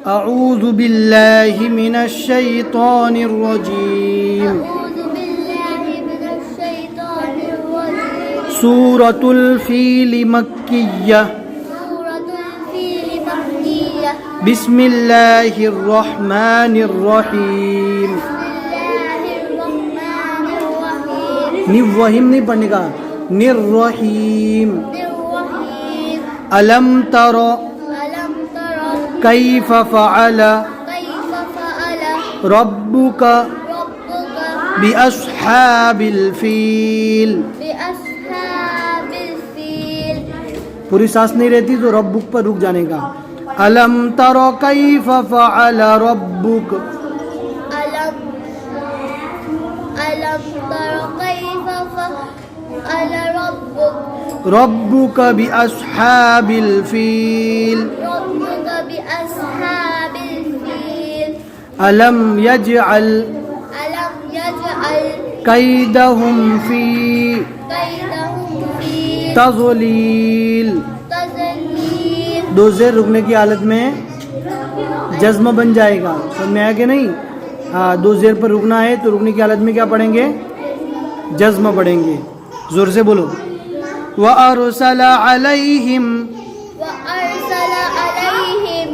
अऊज़ु बिल्लाहि मिनश शैतानिर रजीम। सूरतुल फील मक्किय्यह। बिस्मिल्लाहिर रहमानिर रहीम। निर्वहीम नहीं पढ़ने का, निर्रहीम। अलम तरो कैफ फ़अल रब्बुका बिअस्हाबिल फील। पूरी सांस नहीं रहती तो रब्बुक पर रुक जाने का। अलम तरो कैफ फ़अल रब्बुक। रब्बुक बिअस्हाबिल फील। अलम यजअल कैदहुम फी तज़लील। दो ज़ेर रुकने की हालत में जज्म बन जाएगा, समझ में आया कि नहीं? हाँ, दो ज़ेर पर रुकना है तो रुकने की हालत में क्या पढ़ेंगे? जज्म पढ़ेंगे। जोर से बोलो। व अरसला अलैहिम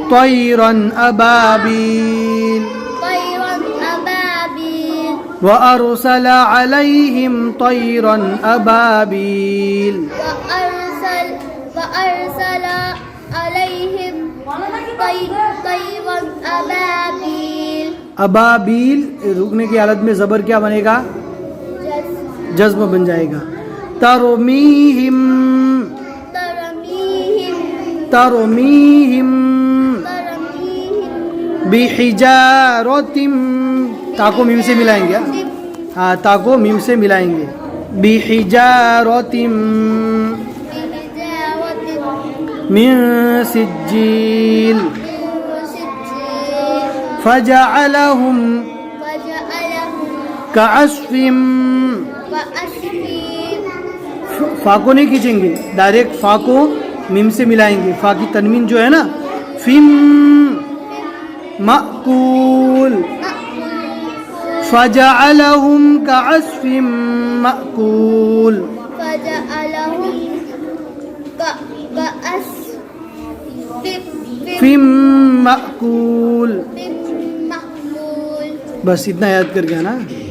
तैरन अबाबील। व अरसला अलैहिम तैरन अबाबील। अबाबील रुकने की हालत में ज़बर क्या बनेगा? जज्म बन जाएगा। तरमीहिम तरमीहिम बिहिजारतिम। ताको मीम से मिलाएंगे। हाँ, ताको मीम से मिलाएंगे। बिहिजारतिम मिन सिज्जील फजअलहुम कअस्फिम। फा को नहीं खींचेंगे, डायरेक्ट फा को मीम से मिलाएंगे। फा की तनवीन जो है ना, फिम मअकूल। फजअलहुम कअस्फिम मअकूल। फिम मअकूल। बस इतना याद कर गया ना।